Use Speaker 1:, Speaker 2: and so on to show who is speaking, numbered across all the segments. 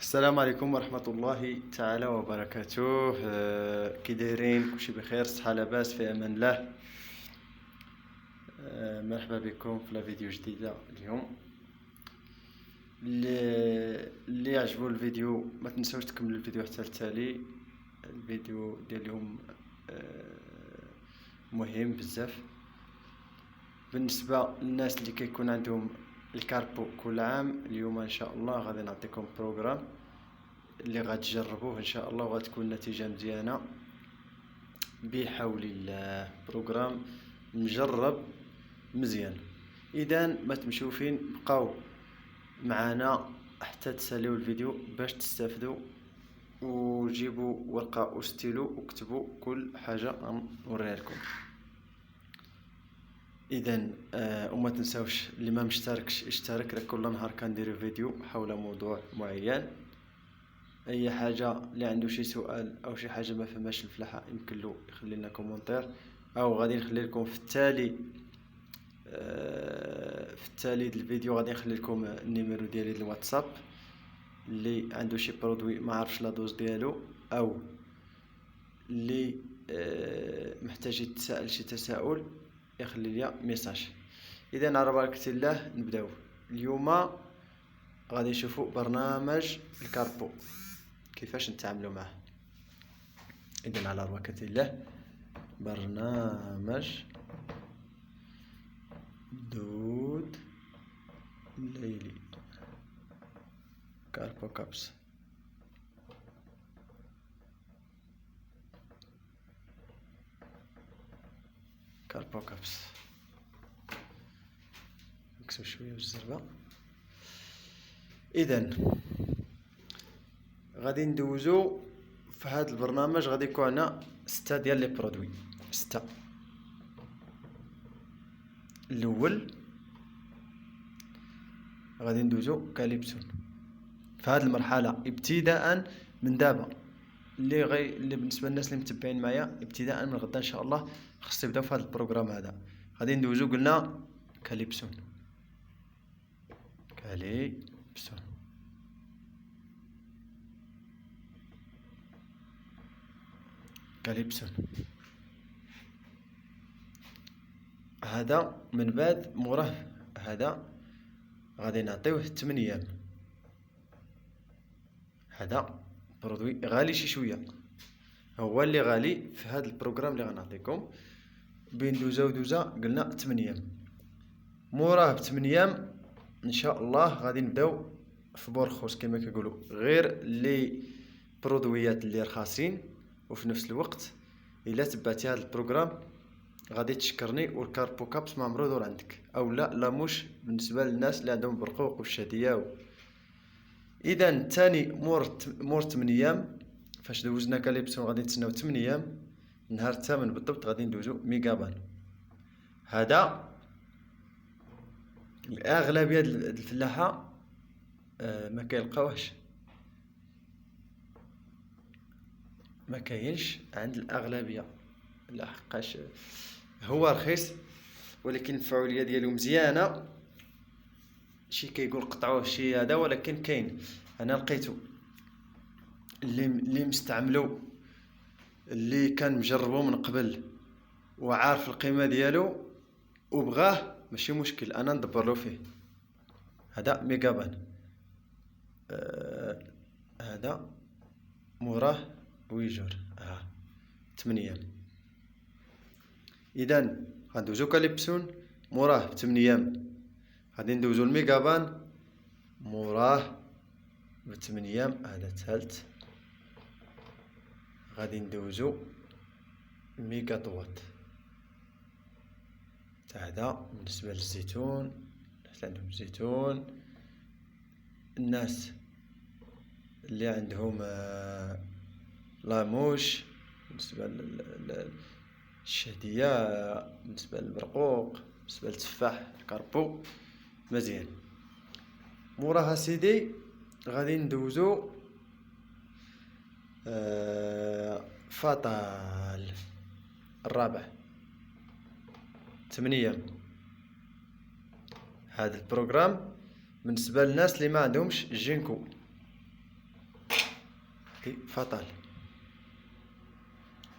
Speaker 1: السلام عليكم ورحمة الله تعالى وبركاته. كي دايرين؟ كلشي بخير، صحة لاباس، في امان الله. مرحبا بكم في لا فيديو جديدة اليوم. اللي عجبو الفيديو ما تنساوش تكملوا الفيديو حتى التالي. الفيديو ديال اليوم مهم بزاف بالنسبة للناس اللي كيكون عندهم الكاربو كل عام. اليوم ان شاء الله غادي نعطيكم بروغرام اللي غتجربوه ان شاء الله وغتكون نتيجة مزيانة بحول الله. بروغرام مجرب مزيان. اذا ما تمشيو فين، بقاو معنا حتى تساليو الفيديو باش تستافدوا، وجيبوا ورقه وستيلو وكتبوا كل حاجه غنوريها لكم. اذا وما تنساوش اللي ما مشتركش اشترك، راه كل نهار كنديروا فيديو حول موضوع معين. اي حاجه اللي عنده شي سؤال او شي حاجه ما فهماش الفلاحه يمكن له يخلي لنا كومونتير، او غادي نخلي لكم في التالي ديال الفيديو غادي نخلي لكم النيميرو ديالي ديال الواتساب. اللي عنده شي برودوي ما عرفش لا دوز ديالو، او اللي محتاج يتساءل شي تساؤل يخلي لي ميساج. اذا على بركه الله نبداو. اليوم غادي نشوفوا برنامج الكاربو كيفاش نتعاملوا معه. اذا على بركه الله، برنامج دود ليلي كاربو كابس. كاربو كابس نكسب شويه بالزربه. اذا غادي ندوزو في هذا البرنامج. غادي يكون عندنا 6 ديال لي برودوي. 6. الاول غادي ندوزو كاليبسون في هذه المرحله ابتداء من دابا. اللي بالنسبه للناس اللي متبعين معايا ابتداء من غدا ان شاء الله خص يبداو في هذا البروغرام هذا. غادي ندوزو قلنا كاليبسون. كاليبسون هذا من بعد موراه. هذا غادي نعطيوه 8 ايام. هذا برودوي غالي شي شويه، هو اللي غالي في هذا البروغرام اللي غنعطيكم. بين دوزه قلنا 8 ايام. موراه ب8 ايام ان شاء الله غادي نبداو في بورخوس كما كيقولوا، غير لي برودويات اللي رخاصين. وفي نفس الوقت الا تبعتي هذا البروغرام غادي تشكرني، والكاربو كابس ما عمرو دور عندك، او لا مش بالنسبه للناس اللي عندهم برقوق والشاديه. اذا ثاني مور 8 ايام فاش دوزنا كاليبسون غادي نتسناو 8 ايام. النهار الثامن بالضبط غادي ندوزو ميغابان. هذا الاغلبيه ديال الفلاحه ما كيلقاوهش، ما كاينش عند الاغلبيه. لحقاش هو رخيص ولكن الفعاليه ديالو مزيانه. شي كيقول قطعوه شي هذا، ولكن كاين. انا لقيتو اللي مستعملو، اللي كان مجربو من قبل وعارف القيمه ديالو وبغاه، ماشي مشكل انا ندبر له فيه. هذا ميغابان. هذا موراه ويجور 8 ايام. اذا غندوزو كاليبسون موراه 8 ايام. غادي ندوزو الميغابان موراه ب8 ايام. هذا الثالث. غادي ندوزو ميغا طوات. هذا بالنسبه للزيتون، الناس اللي عندهم الزيتون، الناس اللي عندهم لاموش، بالنسبه للشهديه، بالنسبه للبرقوق، بالنسبه للتفاح الكاربو مزيان. موراها سيدي غادي ندوزو فطال الرابع 8 ايام. هذا البروغرام بالنسبه للناس اللي ما عندهمش جينكو. نعطي فطال.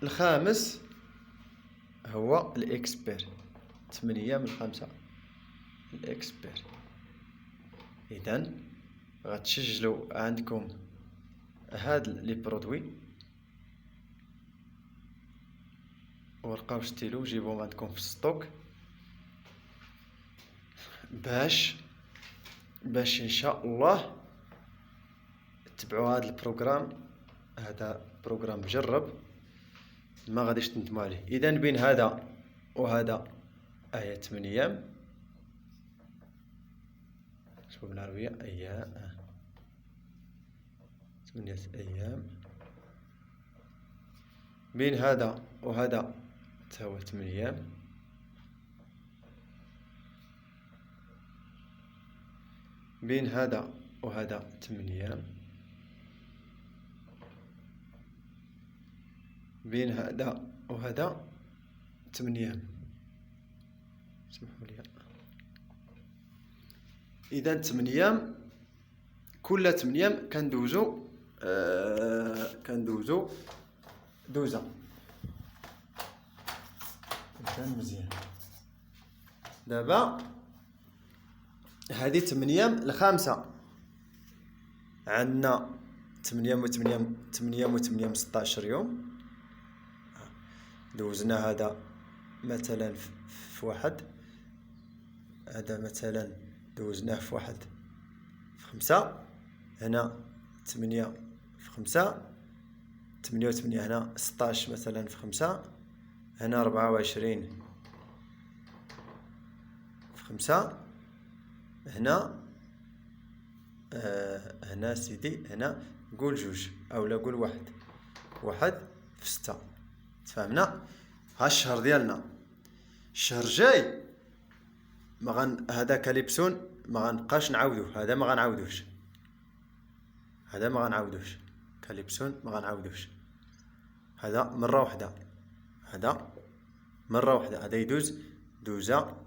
Speaker 1: الخامس هو الاكسبير، 8 من 5 الاكسبير. اذا غتسجلوا عندكم هاد لي برودوي ورقه وستيلو، جيبوهم عندكم في الستوك باش ان شاء الله تبعوا هذا البروغرام. هذا بروغرام مجرب ما غاديش تندموا عليه. اذا بين هذا وهذا 8 ايام، شوفوا بالعربيه ايام 8 ايام. بين هذا وهذا تساوي 8 ايام. بين هذا وهذا 8 ايام. بين هذا وهذا 8 ايام. سمحوا لي. اذا 8 ايام، كل 8 ايام كندوزو دوزه. كان مزيان. دابا هذه 8 ايام الخامسه عندنا 8 ايام و 8 ايام، 8 ايام و 8 ايام 16 يوم. دوزنا هذا مثلا في واحد، هذا مثلا دوزناه في واحد في 5. هنا 8 في 5، 8 و 8 هنا 16 مثلا في 5. هنا 24 في 5. هنا هنا سيدي، هنا قول 2 اولا قول 1 في 6. تفهمنا؟ ها الشهر ديالنا. الشهر الجاي هذا كاليبسون ما غنبقاش نعاودوه. هذا ما غنعاودوش. كاليبسون ما غنعاودوش. هذا مره واحده. هذا يدوز دوزه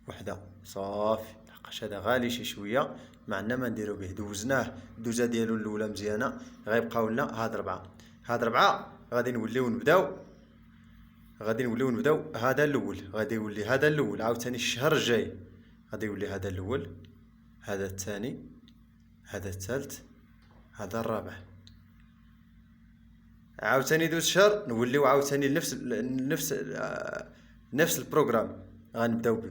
Speaker 1: وحده صافي. لحقاش هذا غالي شي شويه، ما عندنا ما نديرو به. دوزناه الدوزه ديالو الاولى مزيانه، غيبقاو لنا هاد 4. غادي نوليو نبداو هذا الاول. غادي يولي هذا الاول عاوتاني الشهر الجاي. غادي يولي هذا الاول، هذا الثاني، هذا الثالث، هذا الرابع. عاوتاني دوز شهر نوليو عاوتاني نفس البروغرام. غنبداو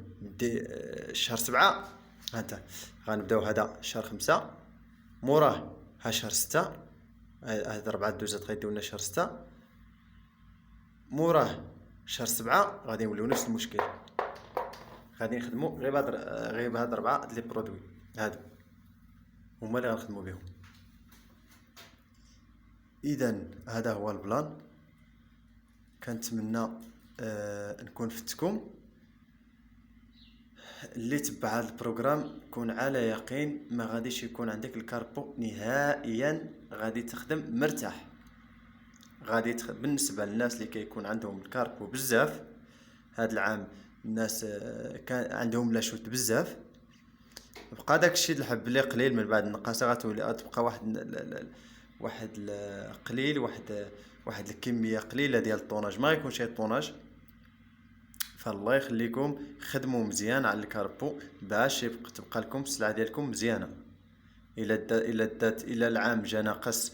Speaker 1: شهر 7. هانتا غنبداو هذا شهر 5، موراه ها شهر 6. هاد 4 دوزات غيديو لنا شهر 6. موراه شهر 7 غادي نوليو نفس المشكل. غادي نخدمو غير بهاد 4 لي برودوي. هادو هما اللي غنخدمو بهم. اذا هذا هو البلان. كنتمنى نكون فتكم. اللي تبع هذا البروغرام كون على يقين ما غاديش يكون عندك الكاربو نهائيا. غادي تخدم مرتاح. بالنسبه للناس اللي كيكون عندهم الكاربو بزاف هذا العام، الناس كان عندهم لاشوت بزاف، بقى داكشي الحب اللي قليل من بعد النقاصه غتولي تبقى واحد القليل، واحد الكميه قليله ديال الطوناج، ما يكونش الطوناج. فالله يخليكم خدموا مزيان على الكاربو باش تبقى لكم السلعه ديالكم مزيانه. الى العام جا ناقص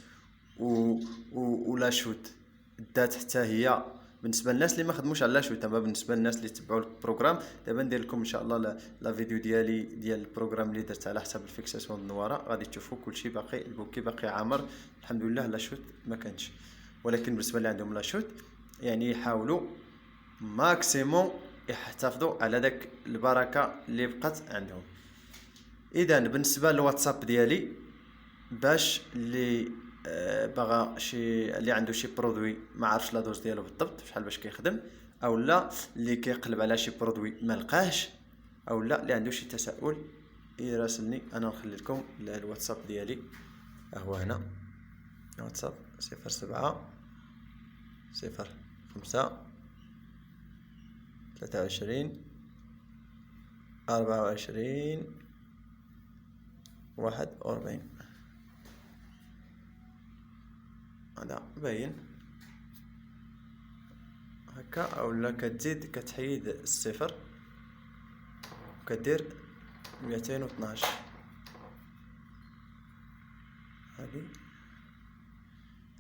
Speaker 1: ولا شوت دات حتى هي بالنسبه للناس اللي ما خدموش على لاشوت. اما بالنسبه للناس اللي تبعوا البروغرام، دابا ندير لكم ان شاء الله لا فيديو ديال البروغرام اللي درت على حساب الفيكساسيون النواره. غادي تشوفوا كلشي باقي، البوكي باقي عامر الحمد لله. لاشوت ما كانش، ولكن بالنسبه اللي عندهم لاشوت يعني يحاولوا ماكسيموم يحتفظوا على داك البركه اللي بقات عندهم. اذا بالنسبه للواتساب ديالي، باش اللي باغا شي اللي عنده شي برودوي ما عرفش لا دوز ديالو بالضبط شحال باش كيخدم، او لا اللي كيقلب على شي برودوي ما لقاهش، او لا اللي عنده شي تساؤل يراسلني. انا نخلي لكم الواتساب ديالي هو هنا. واتساب 07 05 23 24 41. هذا باين هكا، اولا كتزيد كتحيد الصفر وكدير 212. هذه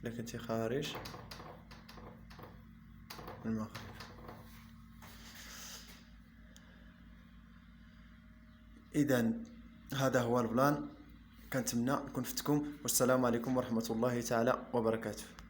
Speaker 1: الا كنتي خارج المغرب. اذا هذا هو البلان، كنتمنى نكون فتكم، والسلام عليكم ورحمة الله تعالى وبركاته.